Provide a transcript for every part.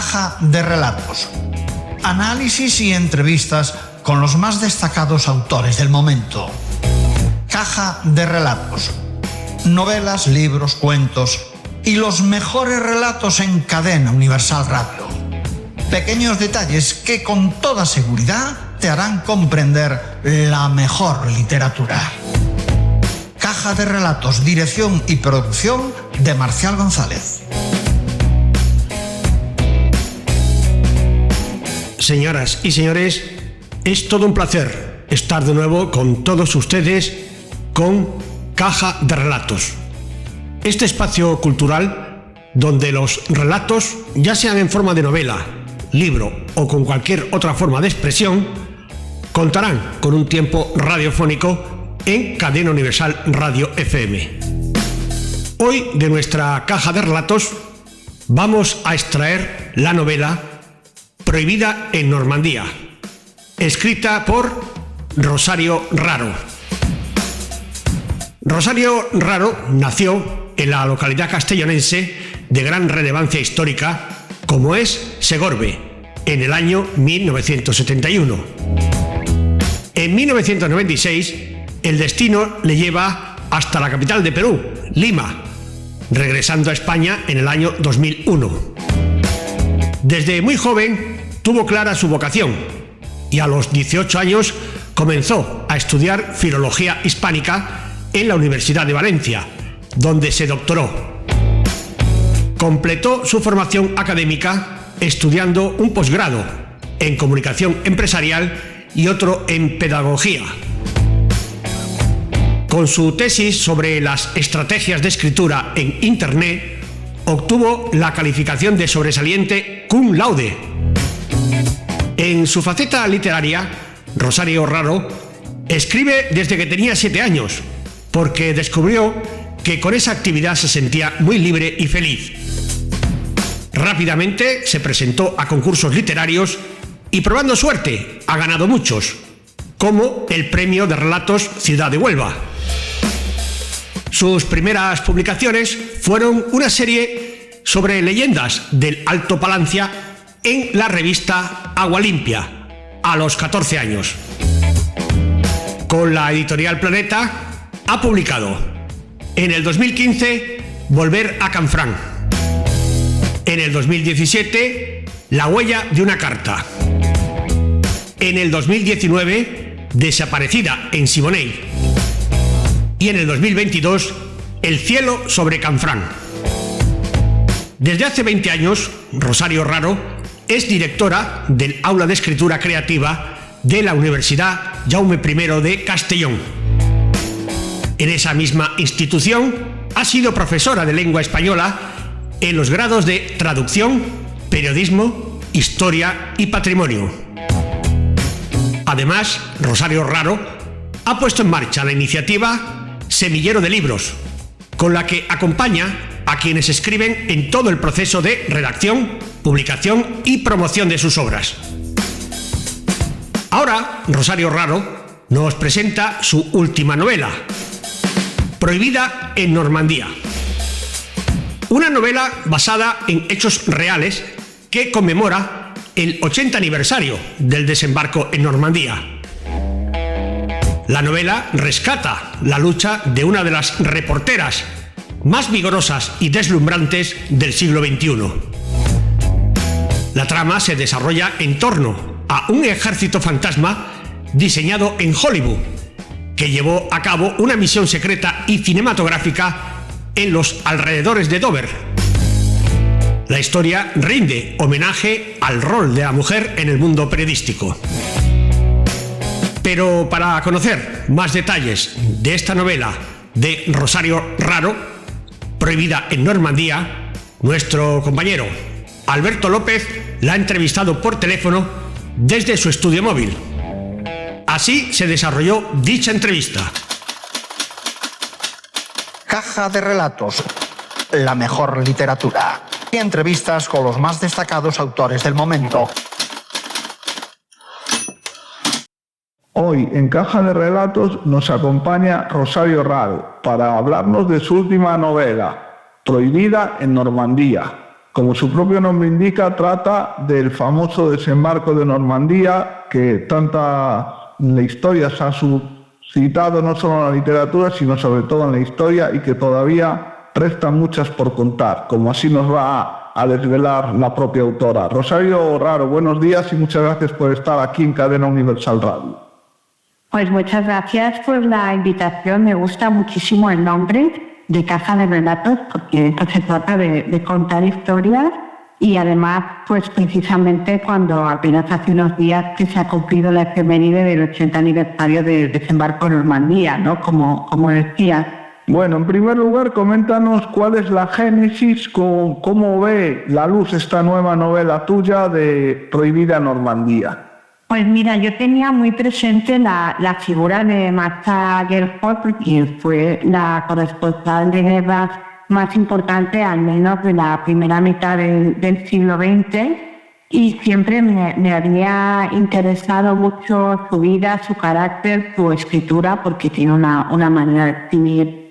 Caja de relatos. Análisis y entrevistas con los más destacados autores del momento. Caja de relatos. Novelas, libros, cuentos y los mejores relatos en Cadena Universal Radio. Pequeños detalles que con toda seguridad te harán comprender la mejor literatura. Caja de relatos, dirección y producción de Marcial González. Señoras y señores, es todo un placer estar de nuevo con todos ustedes con Caja de Relatos. Este espacio cultural donde los relatos, ya sean en forma de novela, libro o con cualquier otra forma de expresión, contarán con un tiempo radiofónico en Cadena Universal Radio FM. Hoy de nuestra caja de relatos vamos a extraer la novela Prohibida en Normandía, escrita por Rosario Raro. Rosario Raro nació en la localidad castellonense de gran relevancia histórica como es Segorbe, en el año 1971. En 1996, el destino le lleva hasta la capital de Perú, Lima, regresando a España en el año 2001. Desde muy joven tuvo clara su vocación y a los 18 años comenzó a estudiar Filología Hispánica en la Universidad de Valencia, donde se doctoró. Completó su formación académica estudiando un posgrado en Comunicación Empresarial y otro en Pedagogía. Con su tesis sobre las estrategias de escritura en Internet, obtuvo la calificación de sobresaliente cum laude. En su faceta literaria, Rosario Raro escribe desde que tenía 7 años, porque descubrió que con esa actividad se sentía muy libre y feliz. Rápidamente se presentó a concursos literarios y, probando suerte, ha ganado muchos, como el Premio de Relatos Ciudad de Huelva. Sus primeras publicaciones fueron una serie sobre leyendas del Alto Palancia en la revista Agua Limpia, a los 14 años. Con la editorial Planeta ha publicado en el 2015 Volver a Canfrán, en el 2017 La huella de una carta, en el 2019 Desaparecida en Siboney y en el 2022 El cielo sobre Canfrán. Desde hace 20 años, Rosario Raro es directora del Aula de Escritura Creativa de la Universidad Jaume I de Castellón. En esa misma institución ha sido profesora de lengua española en los grados de Traducción, Periodismo, Historia y Patrimonio. Además, Rosario Raro ha puesto en marcha la iniciativa Semillero de Libros, con la que acompaña a quienes escriben en todo el proceso de redacción, publicación y promoción de sus obras. Ahora, Rosario Raro nos presenta su última novela, Prohibida en Normandía. Una novela basada en hechos reales que conmemora el 80 aniversario del desembarco en Normandía. La novela rescata la lucha de una de las reporteras más vigorosas y deslumbrantes del siglo XXI. La trama se desarrolla en torno a un ejército fantasma diseñado en Hollywood, que llevó a cabo una misión secreta y cinematográfica en los alrededores de Dover. La historia rinde homenaje al rol de la mujer en el mundo periodístico. Pero para conocer más detalles de esta novela de Rosario Raro, Prohibida en Normandía, nuestro compañero Alberto López la ha entrevistado por teléfono desde su estudio móvil. Así se desarrolló dicha entrevista. Caja de relatos, la mejor literatura. Y entrevistas con los más destacados autores del momento. Hoy en Caja de Relatos nos acompaña Rosario Raro para hablarnos de su última novela, Prohibida en Normandía, Como su propio nombre indica, trata del famoso desembarco de Normandía, que tanta en la historia se ha suscitado no solo en la literatura, sino sobre todo en la historia, y que todavía restan muchas por contar, como así nos va a desvelar la propia autora. Rosario Raro, buenos días y muchas gracias por estar aquí en Cadena Universal Radio. Pues muchas gracias por la invitación. Me gusta muchísimo el nombre de Caja de Relatos, porque esto se trata de contar historias, y además, pues precisamente cuando apenas hace unos días que se ha cumplido la efeméride del 80 aniversario del desembarco de Normandía, ¿no? Como decías. Bueno, en primer lugar, coméntanos cuál es la génesis, cómo ve la luz esta nueva novela tuya de Prohibida Normandía. Pues mira, yo tenía muy presente la figura de Martha Gellhorn, porque fue la corresponsal de guerra más importante, al menos de la primera mitad del siglo XX, y siempre me había interesado mucho su vida, su carácter, su escritura, porque tiene una manera de escribir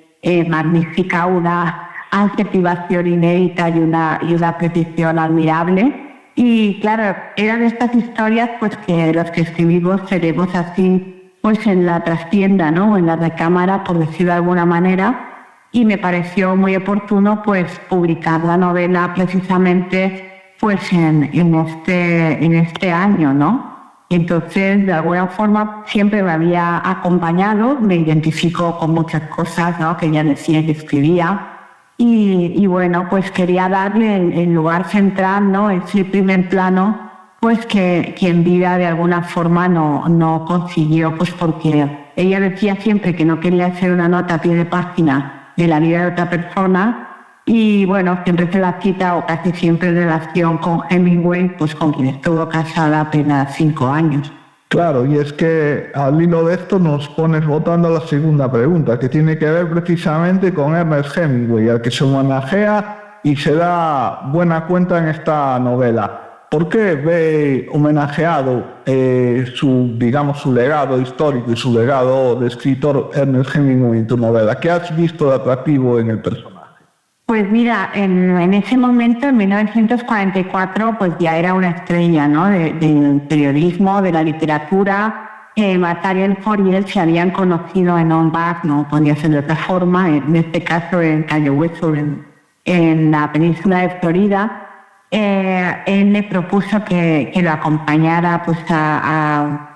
magnífica, una adjetivación inédita y una precisión admirable. Y claro, eran estas historias pues que los que escribimos seremos así pues en la trastienda, ¿no? En la recámara, por decirlo de alguna manera, y me pareció muy oportuno pues publicar la novela precisamente pues en este año, ¿no? Entonces, de alguna forma siempre me había acompañado, me identifico con muchas cosas, ¿no? Que ella decía que escribía. Y bueno, pues quería darle el lugar central, ¿no? Ese primer plano, pues que en vida de alguna forma no consiguió, pues porque ella decía siempre que no quería hacer una nota a pie de página de la vida de otra persona, y bueno, siempre se la cita, o casi siempre en relación con Hemingway, pues con quien estuvo casada apenas 5 años. Claro, y es que al hilo de esto nos pones votando la segunda pregunta, que tiene que ver precisamente con Ernest Hemingway, al que se homenajea y se da buena cuenta en esta novela. ¿Por qué ve homenajeado su legado histórico y su legado de escritor Ernest Hemingway en tu novela? ¿Qué has visto de atractivo en el personaje? Pues mira, en ese momento, en 1944, pues ya era una estrella, ¿no? Del periodismo, de la literatura. Martha Gellhorn y él se habían conocido en Montmartre, no podía ser de otra forma, en este caso en Cayo Hueso, en la península de Florida. Él le propuso que lo acompañara pues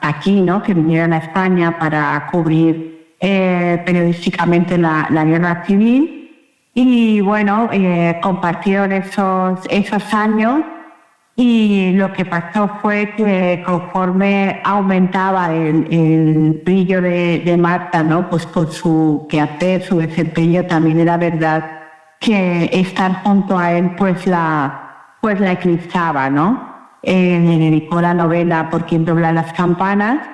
aquí, ¿no? Que vinieran a España para cubrir periodísticamente la guerra civil. Y bueno, compartieron esos años, y lo que pasó fue que conforme aumentaba el brillo de Martha, ¿no? Pues con su quehacer, su desempeño, también era verdad que estar junto a él pues la eclipsaba, ¿no? Le dedicó la novela Por quien dobla las campanas.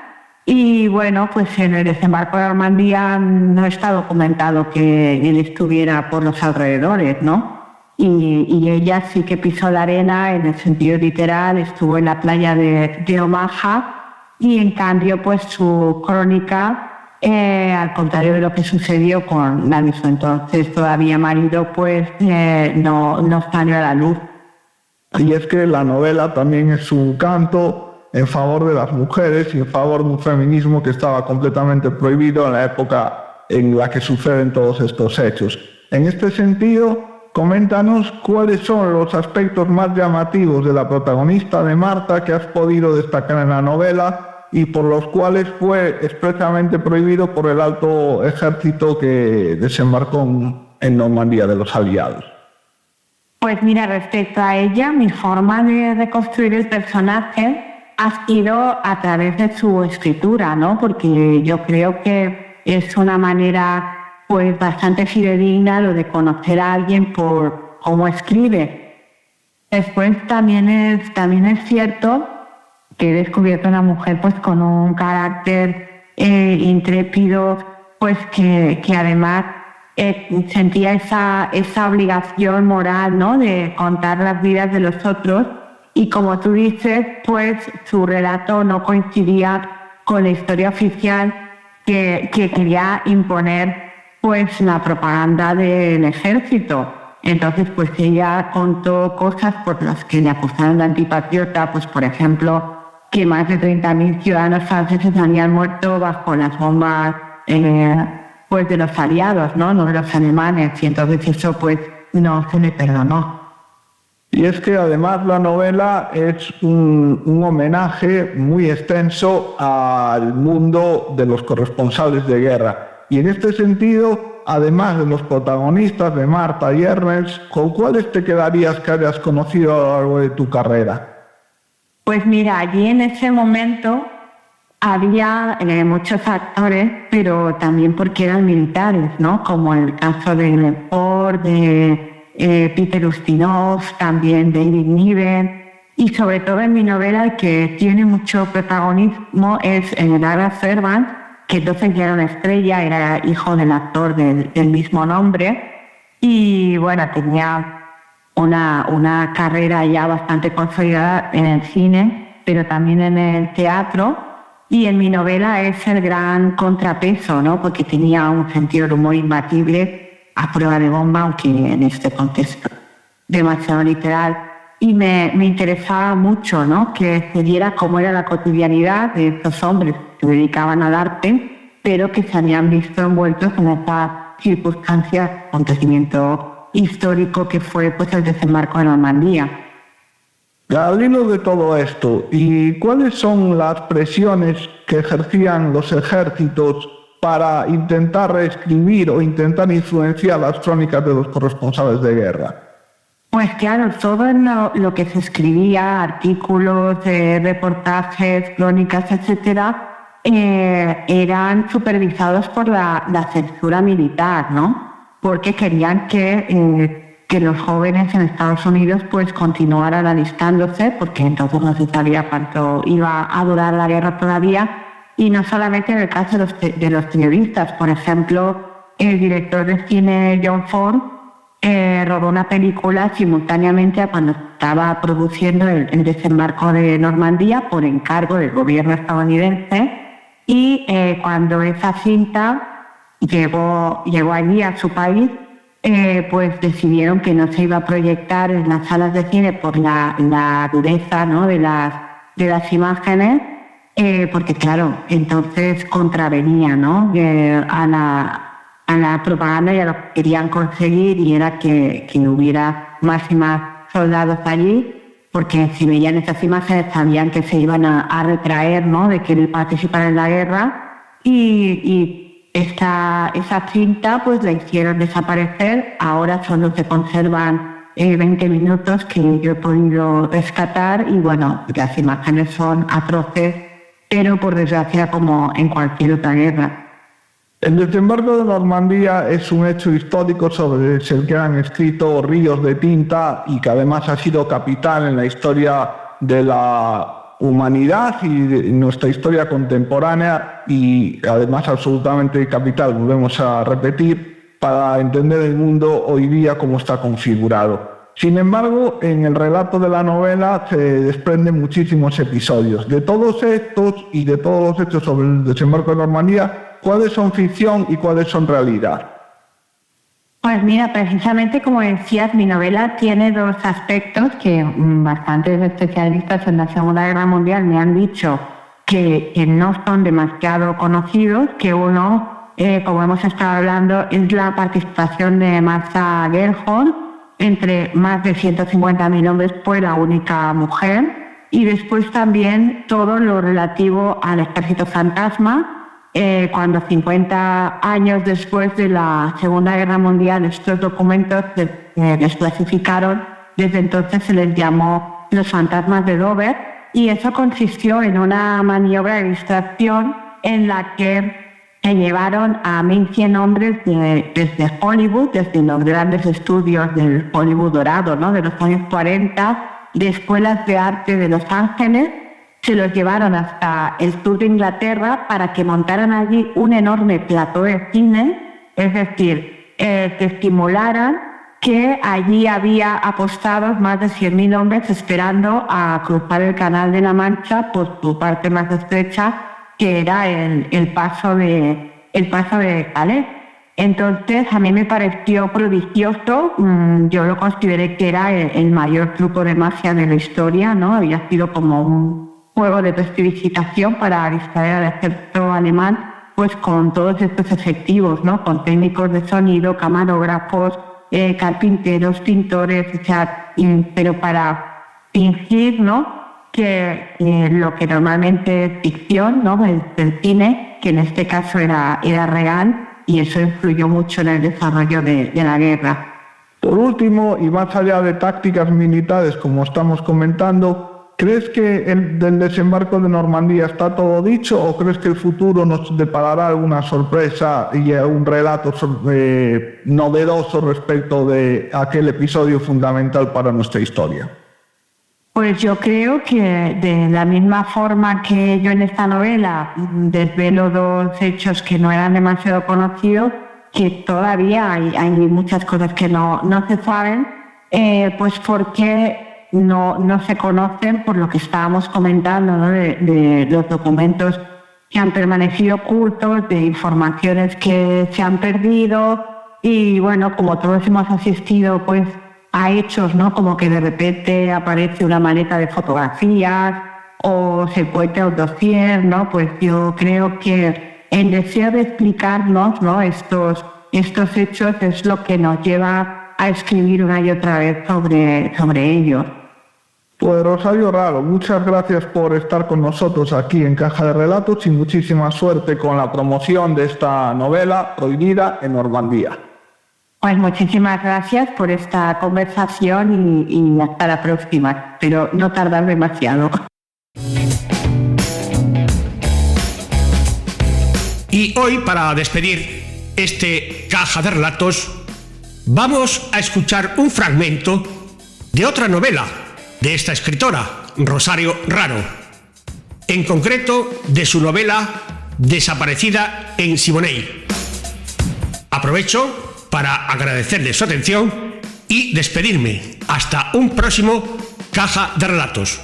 Y bueno, pues en el desembarco de Normandía no está documentado que él estuviera por los alrededores, ¿no? Y ella sí que pisó la arena en el sentido literal, estuvo en la playa de Omaha, y en cambio pues su crónica, al contrario de lo que sucedió con la de su entonces todavía marido, pues no salió a la luz. Y es que la novela también es un canto en favor de las mujeres y en favor de un feminismo que estaba completamente prohibido en la época en la que suceden todos estos hechos. En este sentido, coméntanos cuáles son los aspectos más llamativos de la protagonista de Martha que has podido destacar en la novela y por los cuales fue expresamente prohibido por el alto ejército que desembarcó en Normandía de los aliados. Pues mira, respecto a ella, mi forma de reconstruir el personaje ha sido a través de su escritura, ¿no? Porque yo creo que es una manera pues bastante fidedigna lo de conocer a alguien por cómo escribe. Después también es cierto que he descubierto una mujer pues con un carácter intrépido, pues que además sentía esa obligación moral, ¿no? De contar las vidas de los otros. Y como tú dices, pues su relato no coincidía con la historia oficial que quería imponer pues la propaganda del ejército. Entonces, pues ella contó cosas por las que le acusaron de antipatriota, pues por ejemplo, que más de 30.000 ciudadanos franceses habían muerto bajo las bombas pues de los aliados, no de los alemanes, y entonces eso pues no se le perdonó. Y es que además la novela es un homenaje muy extenso al mundo de los corresponsales de guerra. Y en este sentido, además de los protagonistas de Marta y Ernest, ¿con cuáles te quedarías que hayas conocido a lo largo de tu carrera? Pues mira, allí en ese momento había muchos actores, pero también porque eran militares, ¿no? Como el caso de Lefort, de Peter Ustinov, también David Niven, y sobre todo en mi novela el que tiene mucho protagonismo es Douglas Fairbanks, que entonces ya era una estrella, era hijo del actor del mismo nombre, y bueno, tenía una carrera ya bastante consolidada en el cine, pero también en el teatro, y en mi novela es el gran contrapeso, ¿no? Porque tenía un sentido del humor imbatible, a prueba de bomba, aunque en este contexto demasiado literal. Y me interesaba mucho, ¿no? Que se viera cómo era la cotidianidad de estos hombres que se dedicaban al arte, pero que se habían visto envueltos en esta circunstancia, acontecimiento histórico que fue pues el desembarco de Normandía. Al hilo de todo esto, ¿y cuáles son las presiones que ejercían los ejércitos para intentar reescribir o intentar influenciar las crónicas de los corresponsales de guerra? Pues claro, todo lo que se escribía, artículos, reportajes, crónicas, etcétera, eran supervisados por la censura militar, ¿no? Porque querían que los jóvenes en Estados Unidos pues continuaran alistándose, porque entonces no se sabía cuánto iba a durar la guerra todavía. Y no solamente en el caso de los periodistas. Por ejemplo, el director de cine John Ford rodó una película simultáneamente a cuando estaba produciendo el desembarco de Normandía por encargo del gobierno estadounidense, y cuando esa cinta llegó allí a su país, pues decidieron que no se iba a proyectar en las salas de cine por la dureza, ¿no? de las imágenes, porque claro, entonces contravenía, ¿no? a la propaganda y a lo que querían conseguir, y era que hubiera más y más soldados allí, porque si veían esas imágenes sabían que se iban a retraer, ¿no? De querer participar en la guerra, y esa cinta pues la hicieron desaparecer. Ahora solo se conservan 20 minutos que yo he podido rescatar, y bueno, las imágenes son atroces, pero por desgracia como en cualquier otra guerra. El desembarco de Normandía es un hecho histórico sobre el que han escrito ríos de tinta y que además ha sido capital en la historia de la humanidad y de nuestra historia contemporánea, y además absolutamente capital, volvemos a repetir, para entender el mundo hoy día como está configurado. Sin embargo, en el relato de la novela se desprenden muchísimos episodios. De todos estos y de todos los hechos sobre el desembarco de Normandía, ¿cuáles son ficción y cuáles son realidad? Pues mira, precisamente como decías, mi novela tiene dos aspectos que bastantes especialistas en la Segunda Guerra Mundial me han dicho que no son demasiado conocidos, que uno, como hemos estado hablando, es la participación de Martha Gellhorn. Entre más de 150.000 hombres fue la única mujer, y después también todo lo relativo al ejército fantasma, cuando 50 años después de la Segunda Guerra Mundial estos documentos se desclasificaron. Desde entonces se les llamó los fantasmas de Dover, y eso consistió en una maniobra de distracción en la que se llevaron a 1.100 hombres desde Hollywood, desde los grandes estudios del Hollywood dorado, ¿no? De los años 40, de escuelas de arte de Los Ángeles. Se los llevaron hasta el sur de Inglaterra para que montaran allí un enorme plató de cine, es decir, que estimularan que allí había apostados más de 100.000 hombres esperando a cruzar el Canal de la Mancha por su parte más estrecha, que era el paso de Calais. Entonces, a mí me pareció prodigioso. Yo lo consideré que era el mayor truco de magia de la historia, ¿no? Había sido como un juego de prestidigitación para distraer al ejército alemán, pues con todos estos efectivos, ¿no? Con técnicos de sonido, camarógrafos, carpinteros, pintores, o sea, pero para fingir, ¿no?, que lo que normalmente es ficción, ¿no?, del cine, que en este caso era real, y eso influyó mucho en el desarrollo de la guerra. Por último, y más allá de tácticas militares, como estamos comentando, ¿crees que del desembarco de Normandía está todo dicho o crees que el futuro nos deparará alguna sorpresa y un relato novedoso respecto de aquel episodio fundamental para nuestra historia? Pues yo creo que de la misma forma que yo en esta novela desvelo dos hechos que no eran demasiado conocidos, que todavía hay muchas cosas que no se saben, pues porque no se conocen, por lo que estábamos comentando, ¿no?, de los documentos que han permanecido ocultos, de informaciones que se han perdido, y bueno, como todos hemos asistido pues a hechos, ¿no?, como que de repente aparece una maleta de fotografías o se encuentra un dossier, ¿no?, pues yo creo que el deseo de explicarnos, ¿no?, estos hechos es lo que nos lleva a escribir una y otra vez sobre ellos. Pues Rosario Raro, muchas gracias por estar con nosotros aquí en Caja de Relatos y muchísima suerte con la promoción de esta novela Prohibida en Normandía. Pues muchísimas gracias por esta conversación y hasta la próxima. Pero no tardar demasiado. Y hoy, para despedir este Caja de Relatos, vamos a escuchar un fragmento de otra novela de esta escritora, Rosario Raro. En concreto, de su novela Desaparecida en Siboney. Aprovecho para agradecerles su atención y despedirme. Hasta un próximo Caja de Relatos.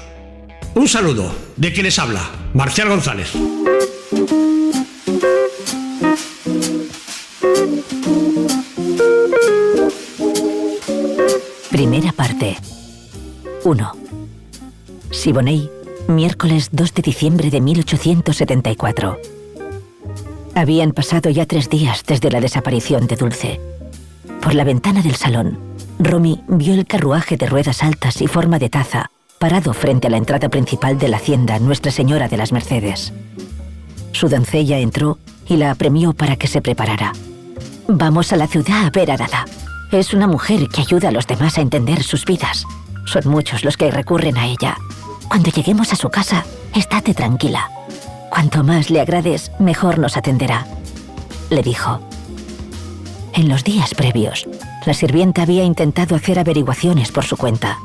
Un saludo de quien les habla, Marcial González. Primera parte. 1. Siboney, miércoles 2 de diciembre de 1874. Habían pasado ya 3 días desde la desaparición de Dulce. Por la ventana del salón, Romy vio el carruaje de ruedas altas y forma de taza parado frente a la entrada principal de la hacienda Nuestra Señora de las Mercedes. Su doncella entró y la apremió para que se preparara. «Vamos a la ciudad a ver a Dada. Es una mujer que ayuda a los demás a entender sus vidas. Son muchos los que recurren a ella. Cuando lleguemos a su casa, estate tranquila. Cuanto más le agrades, mejor nos atenderá», le dijo. En los días previos, la sirvienta había intentado hacer averiguaciones por su cuenta.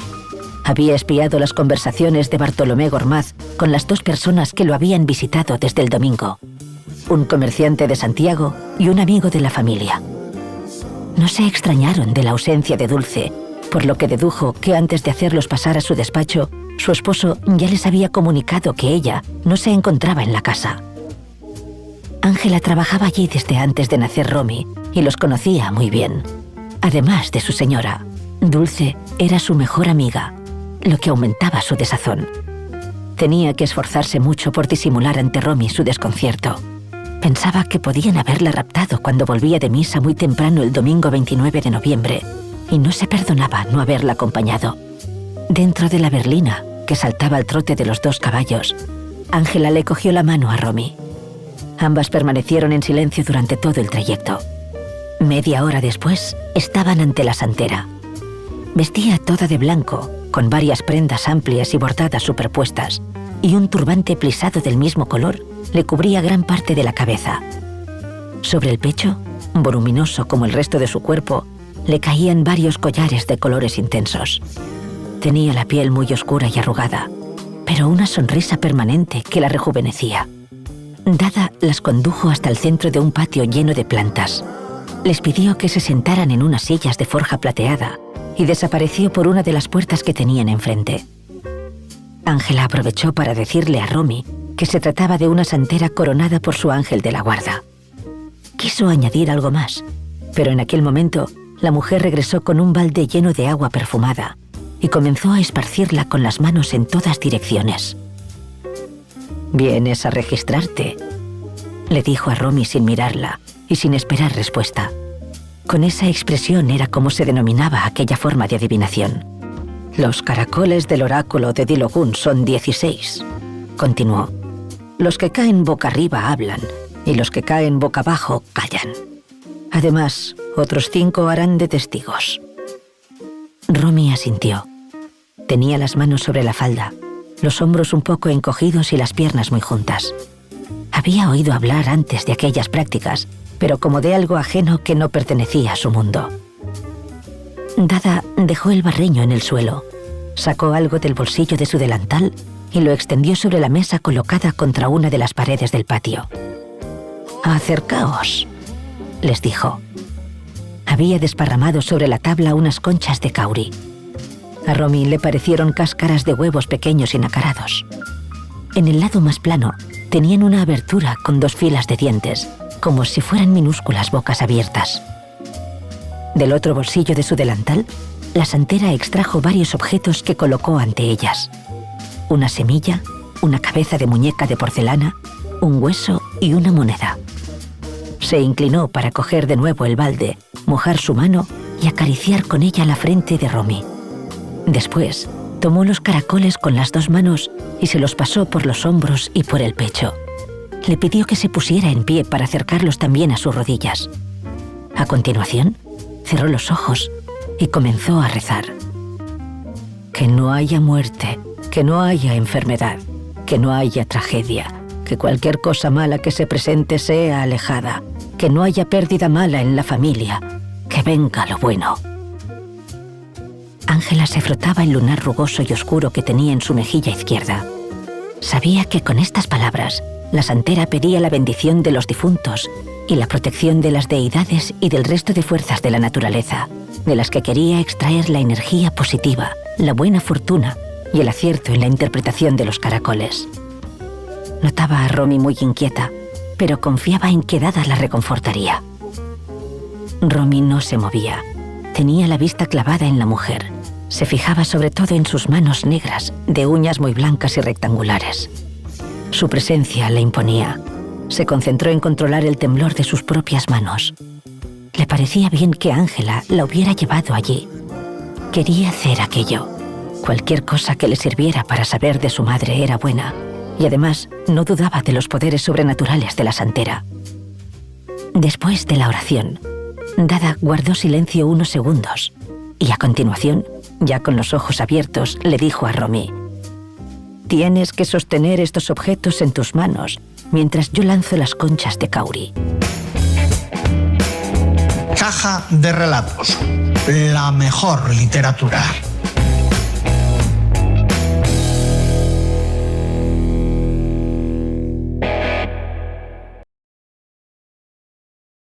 Había espiado las conversaciones de Bartolomé Gormaz con las 2 personas que lo habían visitado desde el domingo, un comerciante de Santiago y un amigo de la familia. No se extrañaron de la ausencia de Dulce, por lo que dedujo que antes de hacerlos pasar a su despacho, su esposo ya les había comunicado que ella no se encontraba en la casa. Ángela trabajaba allí desde antes de nacer Romy y los conocía muy bien. Además de su señora, Dulce era su mejor amiga, lo que aumentaba su desazón. Tenía que esforzarse mucho por disimular ante Romy su desconcierto. Pensaba que podían haberla raptado cuando volvía de misa muy temprano el domingo 29 de noviembre y no se perdonaba no haberla acompañado. Dentro de la berlina, que saltaba al trote de los 2 caballos, Ángela le cogió la mano a Romy. Ambas permanecieron en silencio durante todo el trayecto. Media hora después, estaban ante la santera. Vestía toda de blanco, con varias prendas amplias y bordadas superpuestas, y un turbante plisado del mismo color le cubría gran parte de la cabeza. Sobre el pecho, voluminoso como el resto de su cuerpo, le caían varios collares de colores intensos. Tenía la piel muy oscura y arrugada, pero una sonrisa permanente que la rejuvenecía. Dada las condujo hasta el centro de un patio lleno de plantas. Les pidió que se sentaran en unas sillas de forja plateada y desapareció por una de las puertas que tenían enfrente. Ángela aprovechó para decirle a Romy que se trataba de una santera coronada por su ángel de la guarda. Quiso añadir algo más, Pero en aquel momento, la mujer regresó con un balde lleno de agua perfumada y comenzó a esparcirla con las manos en todas direcciones. «Vienes a registrarte», le dijo a Romy sin mirarla y sin esperar respuesta. Con esa expresión era como se denominaba aquella forma de adivinación. «Los caracoles del oráculo de Dilogún son 16», continuó. «Los que caen boca arriba hablan y los que caen boca abajo callan. Además, otros 5 harán de testigos». Romy asintió. Tenía las manos sobre la falda, los hombros un poco encogidos y las piernas muy juntas. Había oído hablar antes de aquellas prácticas, pero como de algo ajeno que no pertenecía a su mundo. Dada dejó el barreño en el suelo, sacó algo del bolsillo de su delantal y lo extendió sobre la mesa colocada contra una de las paredes del patio. «Acercaos», les dijo. Había desparramado sobre la tabla unas conchas de cauri. A Romy le parecieron cáscaras de huevos pequeños y nacarados. En el lado más plano tenían una abertura con 2 filas de dientes, como si fueran minúsculas bocas abiertas. Del otro bolsillo de su delantal, la santera extrajo varios objetos que colocó ante ellas. Una semilla, una cabeza de muñeca de porcelana, un hueso y una moneda. Se inclinó para coger de nuevo el balde, mojar su mano y acariciar con ella la frente de Romy. Después, tomó los caracoles con las 2 manos y se los pasó por los hombros y por el pecho. Le pidió que se pusiera en pie para acercarlos también a sus rodillas. A continuación, cerró los ojos y comenzó a rezar. «Que no haya muerte, que no haya enfermedad, que no haya tragedia, que cualquier cosa mala que se presente sea alejada, que no haya pérdida mala en la familia, que venga lo bueno». Ángela se frotaba el lunar rugoso y oscuro que tenía en su mejilla izquierda. Sabía que con estas palabras la santera pedía la bendición de los difuntos y la protección de las deidades y del resto de fuerzas de la naturaleza, de las que quería extraer la energía positiva, la buena fortuna y el acierto en la interpretación de los caracoles. Notaba a Romy muy inquieta, pero confiaba en que Dada la reconfortaría. Romy no se movía. Tenía la vista clavada en la mujer. Se fijaba sobre todo en sus manos negras, de uñas muy blancas y rectangulares. Su presencia la imponía. Se concentró en controlar el temblor de sus propias manos. Le parecía bien que Ángela la hubiera llevado allí. Quería hacer aquello. Cualquier cosa que le sirviera para saber de su madre era buena, y además no dudaba de los poderes sobrenaturales de la santera. Después de la oración, Dada guardó silencio unos segundos y a continuación, ya con los ojos abiertos, le dijo a Romy: «Tienes que sostener estos objetos en tus manos mientras yo lanzo las conchas de cauri». Caja de relatos. La mejor literatura.